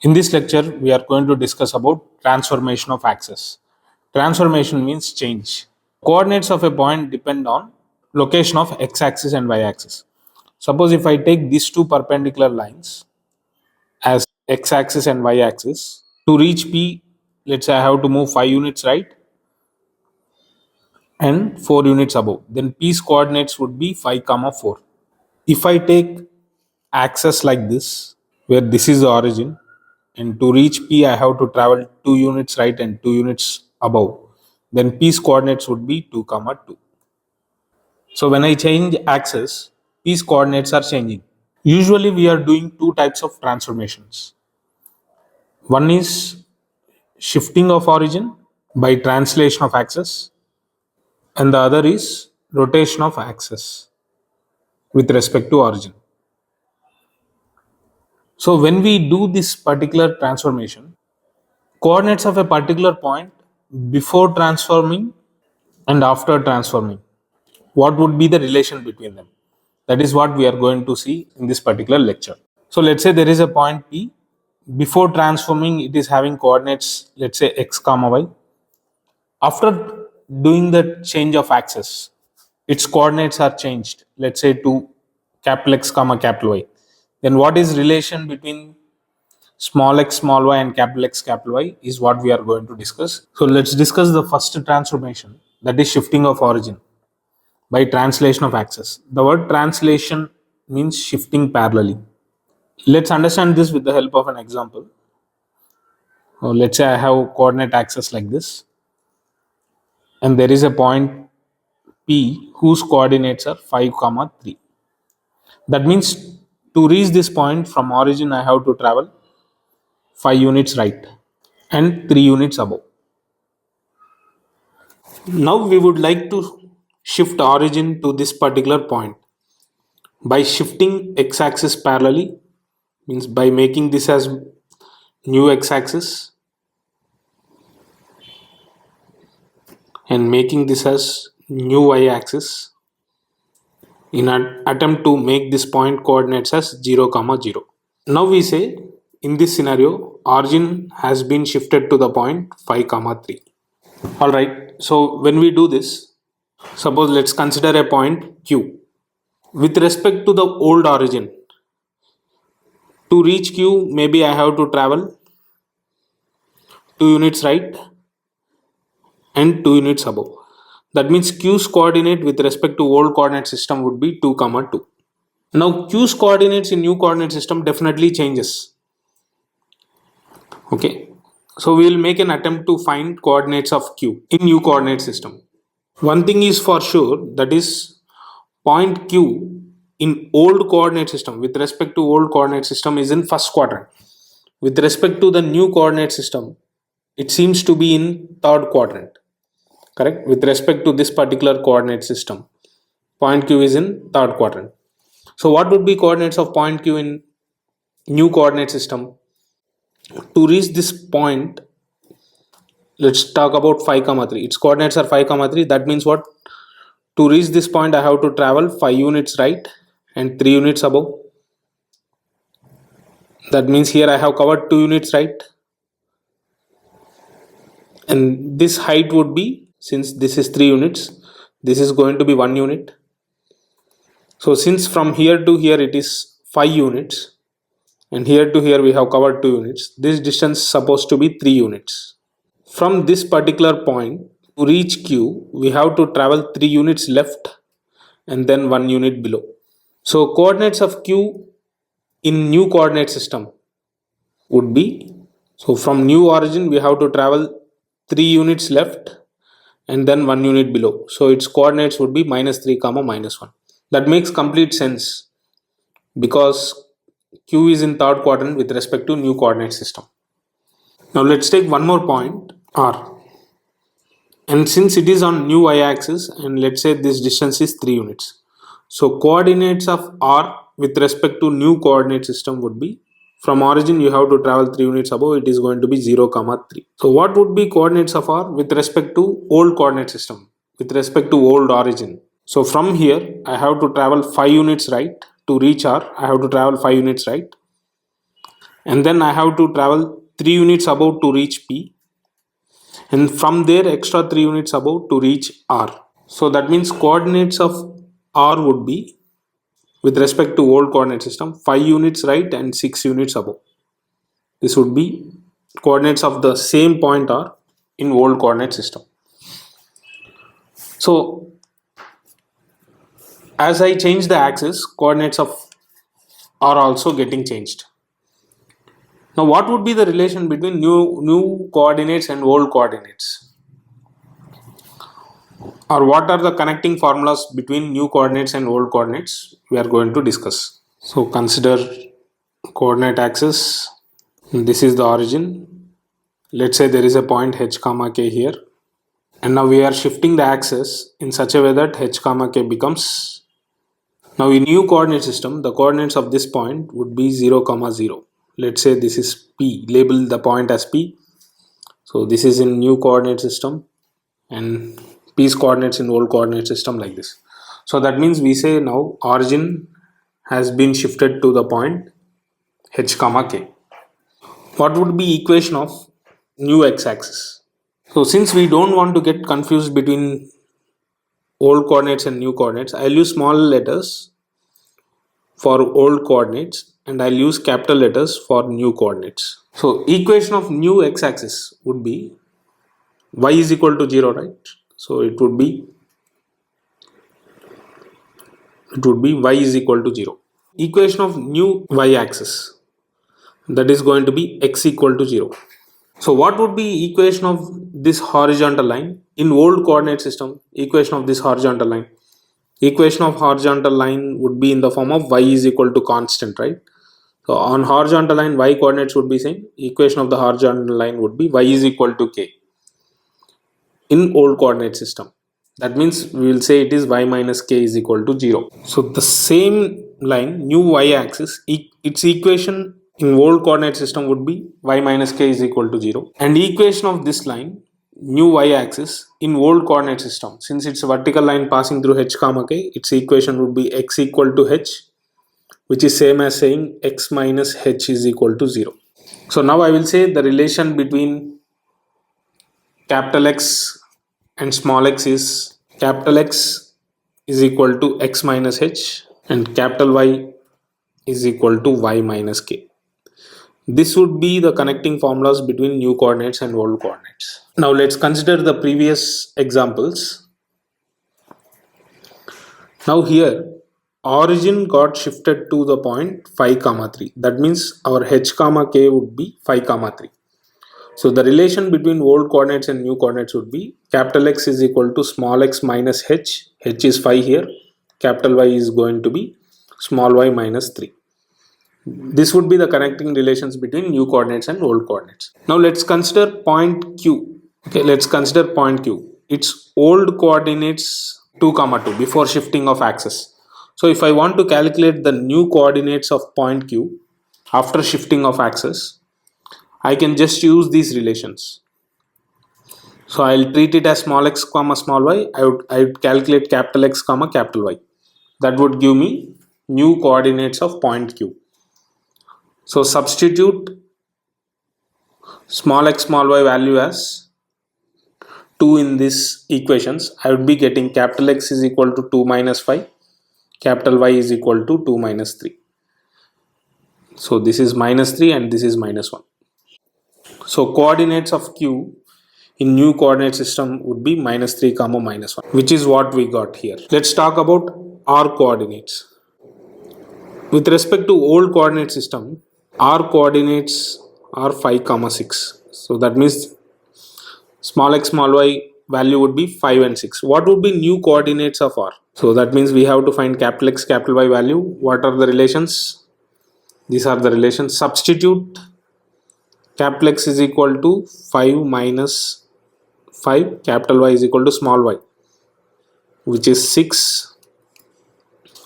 In this lecture, we are going to discuss about transformation of axis. Transformation means change. Coordinates of a point depend on location of x-axis and y-axis. Suppose if I take these two perpendicular lines as x-axis and y-axis, to reach P, let's say I have to move 5 units right and 4 units above. Then P's coordinates would be 5, 4. If I take axis like this, where this is the origin, and to reach P I have to travel 2 units right and 2 units above, then P's coordinates would be 2, 2. So when I change axis, P's coordinates are changing. Usually we are doing two types of transformations. One is shifting of origin by translation of axis, and the other is rotation of axis with respect to origin. So when we do this particular transformation, coordinates of a particular point before transforming and after transforming, what would be the relation between them? That is what we are going to see in this particular lecture. So let's say there is a point P. Before transforming, it is having coordinates, let's say x comma y. After doing the change of axis, its coordinates are changed, let's say to capital X comma capital Y. Then what is relation between small x small y and capital X capital Y is what we are going to discuss. So let's discuss the first transformation, that is shifting of origin by translation of axis. The word translation means shifting parallelly. Let's understand this with the help of an example. Let's say I have coordinate axis like this, and there is a point P whose coordinates are 5, 3. That means to reach this point from origin, I have to travel 5 units right and 3 units above. Now we would like to shift origin to this particular point by shifting x-axis parallelly, means by making this as new x-axis and making this as new y-axis in an attempt to make this point coordinates as 0, 0. Now we say in this scenario origin has been shifted to the point 5, 3. Alright, so when we do this, suppose let's consider a point Q. With respect to the old origin, to reach Q, maybe I have to travel 2 units right and 2 units above. That means Q's coordinate with respect to old coordinate system would be 2, 2. Now Q's coordinates in new coordinate system definitely changes. Okay, so we will make an attempt to find coordinates of Q in new coordinate system. One thing is for sure, that is point Q in old coordinate system with respect to old coordinate system is in first quadrant. With respect to the new coordinate system, it seems to be in third quadrant. Correct? With respect to this particular coordinate system, point Q is in third quadrant. So what would be coordinates of point Q in new coordinate system? To reach this point, let's talk about 5, 3. Its coordinates are 5, 3. That means what? To reach this point, I have to travel 5 units right and 3 units above. That means here I have covered 2 units right. And this height would be, since this is 3 units, this is going to be 1 unit. So since from here to here it is 5 units, and here to here we have covered 2 units, this distance is supposed to be 3 units. From this particular point to reach Q, we have to travel 3 units left and then 1 unit below. So coordinates of Q in new coordinate system would be, so from new origin we have to travel 3 units left and then 1 unit below. So its coordinates would be -3, -1. That makes complete sense because Q is in third quadrant with respect to new coordinate system. Now let's take one more point R. And since it is on new y-axis, and let's say this distance is 3 units. So coordinates of R with respect to new coordinate system would be, from origin you have to travel 3 units above, it is going to be 0, 3. So what would be coordinates of R with respect to old coordinate system, with respect to old origin? So from here I have to travel 5 units right to reach R. I have to travel 5 units right. and then I have to travel 3 units above to reach P, and from there extra 3 units above to reach R. So that means coordinates of R would be, with respect to old coordinate system, 5 units right and 6 units above. This would be coordinates of the same point R in old coordinate system. So as I change the axis, coordinates of are also getting changed. Now what would be the relation between new coordinates and old coordinates? Or what are the connecting formulas between new coordinates and old coordinates? We are going to discuss. So consider coordinate axis. This is the origin. Let's say there is a point h comma k here, and now we are shifting the axis in such a way that h comma k becomes, now in new coordinate system the coordinates of this point would be 0 comma 0. Let's say this is P, label the point as P. So this is in new coordinate system and P's coordinates in old coordinate system, like this. So that means we say now origin has been shifted to the point h comma k. What would be equation of new x-axis? So since we don't want to get confused between old coordinates and new coordinates, I'll use small letters for old coordinates and I'll use capital letters for new coordinates. So equation of new x-axis would be y is equal to 0, right? So it would be y is equal to 0. Equation of new y-axis, that is going to be x equal to 0. So what would be equation of this horizontal line in old coordinate system? Equation of this horizontal line, equation of horizontal line would be in the form of y is equal to constant, right? So on horizontal line y coordinates would be same. Equation of the horizontal line would be y is equal to k in old coordinate system. That means we will say it is y minus k is equal to 0. So the same line, new y axis, its equation in old coordinate system would be y minus k is equal to 0. And equation of this line, new y axis, in old coordinate system, since it's a vertical line passing through h comma k, its equation would be x equal to h, which is same as saying x minus h is equal to 0. So now I will say the relation between capital X and small x is capital X is equal to x minus h and capital Y is equal to y minus k. This would be the connecting formulas between new coordinates and old coordinates. Now let's consider the previous examples. Now here origin got shifted to the point 5 comma 3. That means our h comma k would be 5 comma 3. So the relation between old coordinates and new coordinates would be capital X is equal to small x minus h. H is 5 here. Capital Y is going to be small y minus 3. This would be the connecting relations between new coordinates and old coordinates. Now let's consider point Q. Okay, let's consider point Q. Its old coordinates 2 comma 2 before shifting of axis. So if I want to calculate the new coordinates of point Q after shifting of axis, I can just use these relations. So I'll treat it as small x comma small y. I would calculate capital X comma capital Y. That would give me new coordinates of point Q. So substitute small x small y value as 2 in these equations. I would be getting capital X is equal to 2 minus 5. Capital Y is equal to 2 minus 3. So this is minus 3 and this is minus 1. So coordinates of Q in new coordinate system would be minus 3 comma minus 1, which is what we got here. Let's talk about R coordinates. With respect to old coordinate system, R coordinates are 5 comma 6. So that means small x small y value would be 5 and 6. What would be new coordinates of R? So that means we have to find capital X capital Y value. What are the relations? These are the relations. Substitute capital X is equal to 5 minus 5, capital Y is equal to small y, which is 6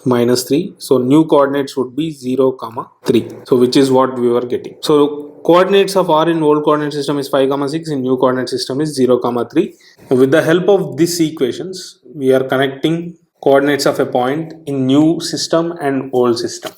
minus 3. So new coordinates would be 0 comma 3. So which is what we were getting. So coordinates of R in old coordinate system is 5 comma 6, in new coordinate system is 0 comma 3. With the help of these equations, we are connecting coordinates of a point in new system and old system.